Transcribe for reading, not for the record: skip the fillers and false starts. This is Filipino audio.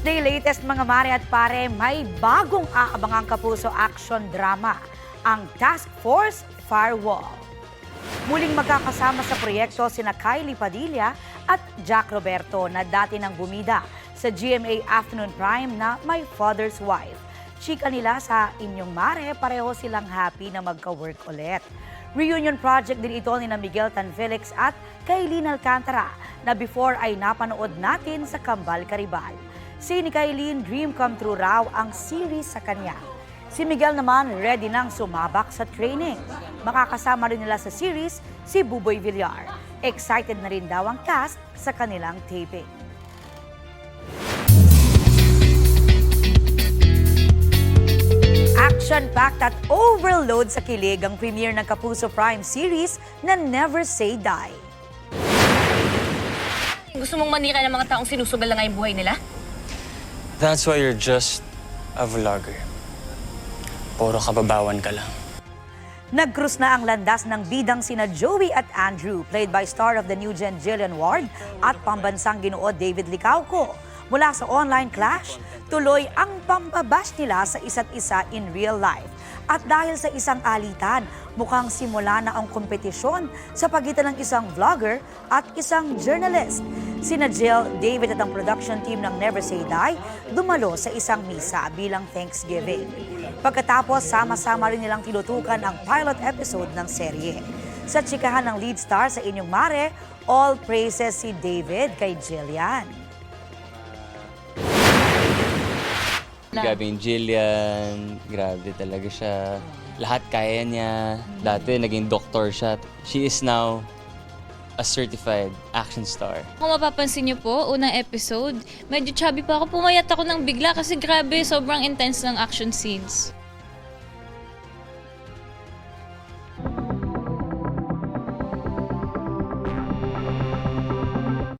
Tuesday latest mga mare at pare, may bagong aabangang kapuso action drama, ang Task Force Firewall. Muling magkakasama sa proyekto sina Kylie Padilla at Jack Roberto na dati nang bumida sa GMA Afternoon Prime na My Father's Wife. Chika nila sa Inyong Mare, pareho silang happy na magka-work ulit. Reunion project din ito ni Miguel Tanfelix at Kailin Alcantara na before ay napanood natin sa Kambal Karibal. Si ni Kailin, dream come true raw ang series sa kanya. Si Miguel naman ready nang sumabak sa training. Makakasama rin nila sa series si Buboy Villar. Excited na rin daw ang cast sa kanilang taping. Action-packed at overload sa kilig ang premiere ng Kapuso Prime series na Never Say Die. Gusto mong manira ng mga taong sinusugal lang ngayong buhay nila? That's why you're just a vlogger. Puro kababawan ka lang. Nag-cruise na ang landas ng bidang sina Joey at Andrew, played by star of the new gen Jillian Ward at pambansang ginoo David Licauco. Mula sa online clash, tuloy ang pambabash nila sa isa't isa in real life. At dahil sa isang alitan, mukhang simula na ang kompetisyon sa pagitan ng isang vlogger at isang journalist. Sina Jill, David at ang production team ng Never Say Die dumalo sa isang misa bilang Thanksgiving. Pagkatapos, sama-sama rin nilang tinutukan ang pilot episode ng serye. Sa tsikahan ng lead star sa Inyong Mare, all praises si David kay Jillian. Grabe yung Jillian, grabe talaga siya. Lahat kaya niya. Dati naging doktor siya. She is now a certified action star. Kung mapapansin niyo po, unang episode, medyo chubby pa ako. Pumayat ako ng bigla kasi grabe, sobrang intense ng action scenes.